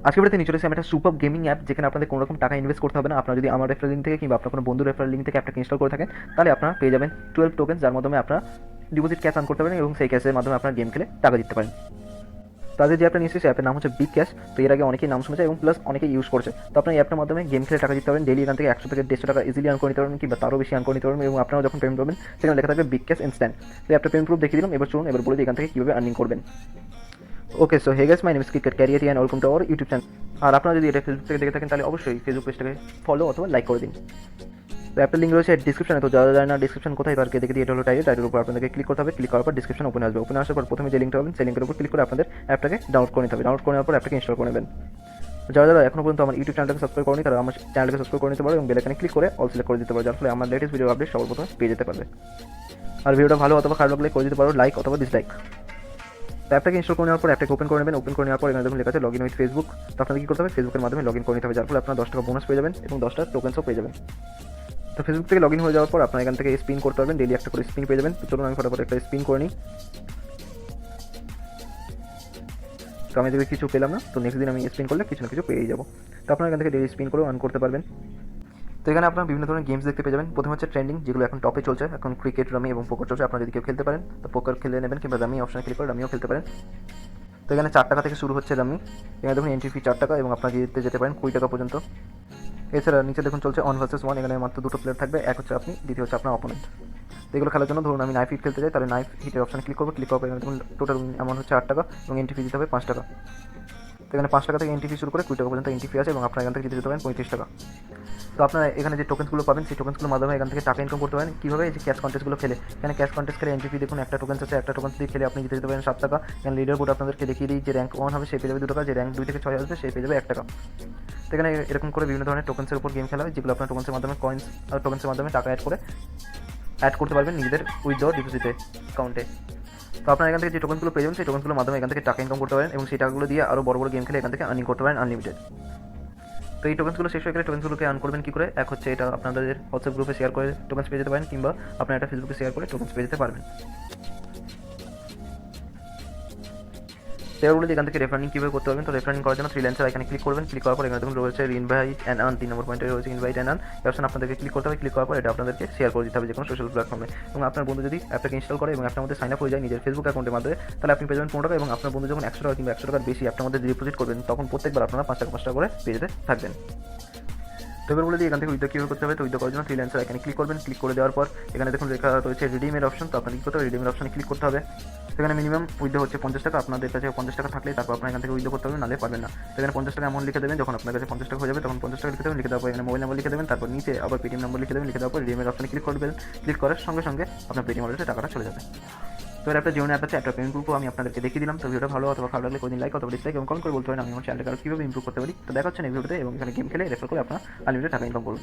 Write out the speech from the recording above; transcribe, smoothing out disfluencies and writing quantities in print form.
আজকে ভিডিওতে নিয়ে চলেছি আমি একটা সুপার গেমিং অ্যাপ, যেখানে আপনাদের কোনো রকম টাকা ইনভেস্ট করতে হবে না। আপনারা যদি আমার রেফারেল লিঙ্ক থেকে কিংবা আপনার কোনো বন্ধুর রেফারেল লিঙ্ক থেকে অ্যাপটাকে ইনস্টল করে থাকেন, তাহলে আপনারা পেয়ে যাবেন 12 টোকেন, যার মাধ্যমে আপনারা ডিপোজিট ক্যাশ আর্ন করতে পারেন এবং সেই ক্যাশের মাধ্যমে আপনারা গেম খেলে টাকা জিততে পারেন। তাদের যে অ্যাপটা নিশ্চয়ই, অ্যাপের নাম হচ্ছে বিগ ক্যাশ। তো এর আগে অনেকেই নাম শুনেছে এবং প্লাস অনেকেই ইউজ করছে। তো আপনার এই অ্যাপটার মাধ্যমে গেম খেলে টাকা জিততে পারেন। ডেলি এখান থেকে 100 থেকে 150 টাকা ইজিলি আর্ন করে নিতে পারবেন, কিংবা তারও বেশি আর্ন করে নিতে পারবেন। এবং আপনারা যখন পেমেন্ট করবেন সেখানে লেখা থাকবে বিগ ক্যাশ ইনস্ট্যান্ট। তো অ্যাপটা পেমেন্ট প্রুফ দেখিয়ে দিলাম। এবার চলুন এবার বলে দিই এখান থেকে কীভাবে আর্নিং করবেন। Okay, so hey guys, my name is cricket career and welcome to our YouTube channel. আর আপনারা যদি এটা ফেসবুক থেকে দেখে থাকেন, তাহলে অবশ্যই ফেসবুক পেজটাকে ফলো অথবা লাইক করে দিন। তো অ্যাপের লিঙ্ক রয়েছে ডিসক্রিপশনে। তো যারা জানে না ডিসক্রিপশন কোথায়, তাদেরকে দেখে দিয়ে এটা হলো টাইটের উপর আপনাদেরকে ক্লিক করতে হবে। ক্লিক করার পর ডিসক্রিপশন ওপেন আসবে। ওপেন আসার পর প্রথমে যে লিঙ্কটা পাবেন সেই লিঙ্কের উপর ক্লিক করে আপনাদের অ্যাপটাকে ডাউনলোড করে নিতে হবে। ডাউনলোড করে নেওয়ার পর অ্যাপটাকে ইনস্টল করে নেবেন। যারা যারা এখনো পর্যন্ত আমার ইউটিউব চ্যানেলটাকে সাবস্ক্রাইব করেনি, তারা আমার চ্যানেলটাকে সাবস্ক্রাইব করে নিতে পারো এবং বেল আইকনে ক্লিক করে অল সিলেক্ট করে দিতে পারো, যার ফলে আমার লেটেস্ট ভিডিও আপডেট সবার প্রথমে পেয়ে যেতে পারবে। আর ভিডিওটা ভালো অথবা খারাপ লাগলে করে দিতে পারো লাইক অথবা ডিসলাইক। তো অ্যাপটাকে ইনস্টল করে নেওয়ার পর অ্যাপটাকে ওপেন করে নেবেন। ওপেন করে নেওয়ার পর এখানে দেখুন লেখা আছে লগ ইন উইথ ফেসবুক। তো আপনাদের কী করতে হবে, ফেসবুকের মাধ্যমে লগ ইন করে নিতে হবে, যার ফলে আপনারা 10 টাকা বোনাস পেয়ে যাবেন এবং 10টা টোকেন্সও পেয়ে যাবেন। তো ফেসবুক থেকে লগ ইন হয়ে যাওয়ার পর আপনারা এখান থেকে স্পিন করতে পারবেন, ডেলি একটা করে স্পিন পেয়ে যাবেন। তো চলুন আমি ফটাফট একটা স্পিন করে নিই। তো আমি যদি কিছু পেলাম না, তো নেক্সট দিন আমি স্পিন করলে কিছু না কিছু পেয়েই যাবো। তো আপনারা এখান থেকে ডেলি স্পিন করেও আর্ন করতে পারবেন। তো এখানে আপনারা বিভিন্ন ধরনের গেমস দেখতে পেয়ে যাবেন। প্রথমে হচ্ছে ট্রেন্ডিং, যেগুলো এখন টপে চলছে। এখন ক্রিকেট, রামি এবং পোকার চলছে। আপনারা যদি কেউ খেলতে পারেন তো পোকার খেলে নেবেন, কিংবা রামি অপশনে ক্লিক করে রামিও খেলতে পারেন। তো এখানে 4 টাকা থেকে শুরু হচ্ছে রামি। এখানে দেখুন এন্ট্রি ফি 4 টাকা এবং আপনারা জিততে যেতে পারেন 20 টাকা পর্যন্ত। এছাড়া নিচে দেখুন চলছে 1 ভার্সেস 1। এখানে মাত্র 2টো প্লেয়ার থাকবে, এক হচ্ছে আপনি, দ্বিতীয় হচ্ছে আপনার অপোনেন্ট। তো এগুলো খেলার জন্য ধরুন আমি নাইফ হিট খেলতে চাই, তাহলে নাইফ হিটের অপশানে ক্লিক করবো। ক্লিক করার পর এখানে দেখুন টোটাল অ্যামাউন্ট হচ্ছে 8 টাকা এবং এন্ট্রি ফি দিতে হবে 5 টাকা। তো এখানে 5 টাকা থেকে এন্ট্রি ফি শুরু করে 20 টাকা পর্যন্ত এন্ট্রি ফি আছে এবং আপনারা এখান থেকে জিতে যেতে পারেন 35 টাকা। তো আপনারা এখানে যে টোকেন্সগুলো পাবেন সেই টোকেন্সগুলোর মাধ্যমে এখান থেকে টাকা ইনকাম করতে পারেন। কীভাবে, এই যে ক্যাশ কন্টেস্টগুলো খেলে, এখানে ক্যাশ কন্টেস্ট খেলে এন্ট্রি ফি দেখুন একটা টোকেন্স আছে, একটা টোকেন্স দিয়ে খেলে আপনি জিতে যেতে পারেন 7 টাকা। এখানে লিডার বোর্ড আপনাদেরকে দেখিয়ে দিই, যে র্যাঙ্ক 1 হবে সে পেয়ে যাবে 2 টাকা, যে র্যাঙ্ক 2 থেকে 6 আসবে সে পেয়ে যাবে 1 টাকা। তো এখানে এরকম করে বিভিন্ন ধরনের টোকেন্সের উপর গেম খেলা হয়, যেগুলো আপনার টোকেন্সের মাধ্যমে কয়েন্স আর টোকেন্সের মাধ্যমে টাকা অ্যাড করতে পারবেন নিজেদের উইথড্র ডিপোজিটে অ্যাকাউন্টে। তো আপনারা এখান থেকে যে টোকেনগুলো পেয়ে যাবেন সেই টোকেনগুলোর মাধ্যমে এখান থেকে টাকা ইনকাম করতে পারেন এবং সেই টাকাগুলো দিয়ে আরও বড় বড় গেম খেলে এখান থেকে আর্নিং করতে পারেন আনলিমিটেড। তো এই টোকেন্সগুলো শেষ হয়ে গেলে টোকেন্সগুলোকে আর্ন করবেন কী করে, এক হচ্ছে এটা আপনাদের হোয়াটসঅ্যাপ গ্রুপে শেয়ার করে টোকেন্স পেয়ে যেতে পারেন, কিংবা আপনারা এটা ফেসবুকে শেয়ার করে টোকেন্স পেয়ে যেতে পারবেন। শেয়ারগুলো এখান থেকে রেফারিং কীভাবে করতে পারবেন। তো রেফারিং করার জন্য ফ্রিল্যান্সার এখানে ক্লিক করবেন। ক্লিক করার পর এখানে দেখুন রয়েছে ইনভাইট অ্যান্ড আর্ন, 3 নম্বর পয়েন্টে রয়েছে ইনভাইট অ্যান্ড আর্ন। এই অপশন আপনাদেরকে ক্লিক করতে হবে। ক্লিক করার পর এটা আপনাদেরকে শেয়ার করে দিতে হবে যে কোনো সোশ্যাল প্ল্যাটফর্মে। এবং আপনার বন্ধু যদি অ্যাপটাকে ইনস্টল করে এবং অ্যাপটার মধ্যে সাইন আপ হয়ে যায় নিজের ফেসবুক অ্যাকাউন্টের মাধ্যমে, তাহলে আপনি পেয়ে যাবেন 15 টাকা। এবং আপনার বন্ধু যখন 100 টাকা কিংবা 100 টাকার বেশি অ্যাপটার মধ্যে ডিপোজিট করবেন, তখন প্রত্যেকবার আপনারা 5 টাকা 5 টাকা করে পেয়ে যেতে থাকবেন। তো এবার বলে দিই এখান থেকে উইথড্র কীভাবে করতে হবে। তো উইথড্র করার জন্য ফ্রিল্যান্সার এখানে ক্লিক করবেন। ক্লিক করে দেওয়ার পর এখানে দেখুন লেখা রয়েছে রিডিমের অপশন। তো আপনার কী করতে হবে, রিডিমের অপশনে ক্লিক করতে হবে। এখানে মিনিমাম উইথড্র হচ্ছে 50 টাকা। আপনাদের কাছে 50 টাকা থাকলে তারপর আপনার এখান থেকে উইথড্র করতে হবে, নাহলে পারবেন না। তো এখানে 50 টাকা অ্যামাউন্ট লিখে দেবেন। যখন আপনার কাছে 50 টাকা হয়ে যাবে তখন 50 টাকা লিখে দেবেন। লিখে দেওয়ার পর এখানে মোবাইল নাম্বার লিখে দেবেন। তারপর নিচে আবার পেটিএম নাম্বার লিখে দেবেন। লিখে দেওয়ার পর রিডিমের অপশনে ক্লিক করবেন। ক্লিক করার সঙ্গে সঙ্গে আপনার পেটিএম ওয়ালেটে টাকাটা চলে যাবে। তো এর একটা জীবনে অ্যাপ আছে, একটা পেমেন্ট প্রুফও আমি আপনাদেরকে দেখিয়ে দিলাম। তো ভিডিওটা ভালো অথবা খারাপ লাগলে কোনদিন লাইক অথবা ডিসলাইক এবং কমেন্ট করে বলতে পারেন আমি আমার চ্যানেলটাকে কীভাবে ইমপ্রুভ করতে পারি। তো দেখা হচ্ছে এই ভিডিওতে এবং এখানে গেম খেলে রেফার করে আপনার আনলিমিটেড টাকা ইনকাম করুন।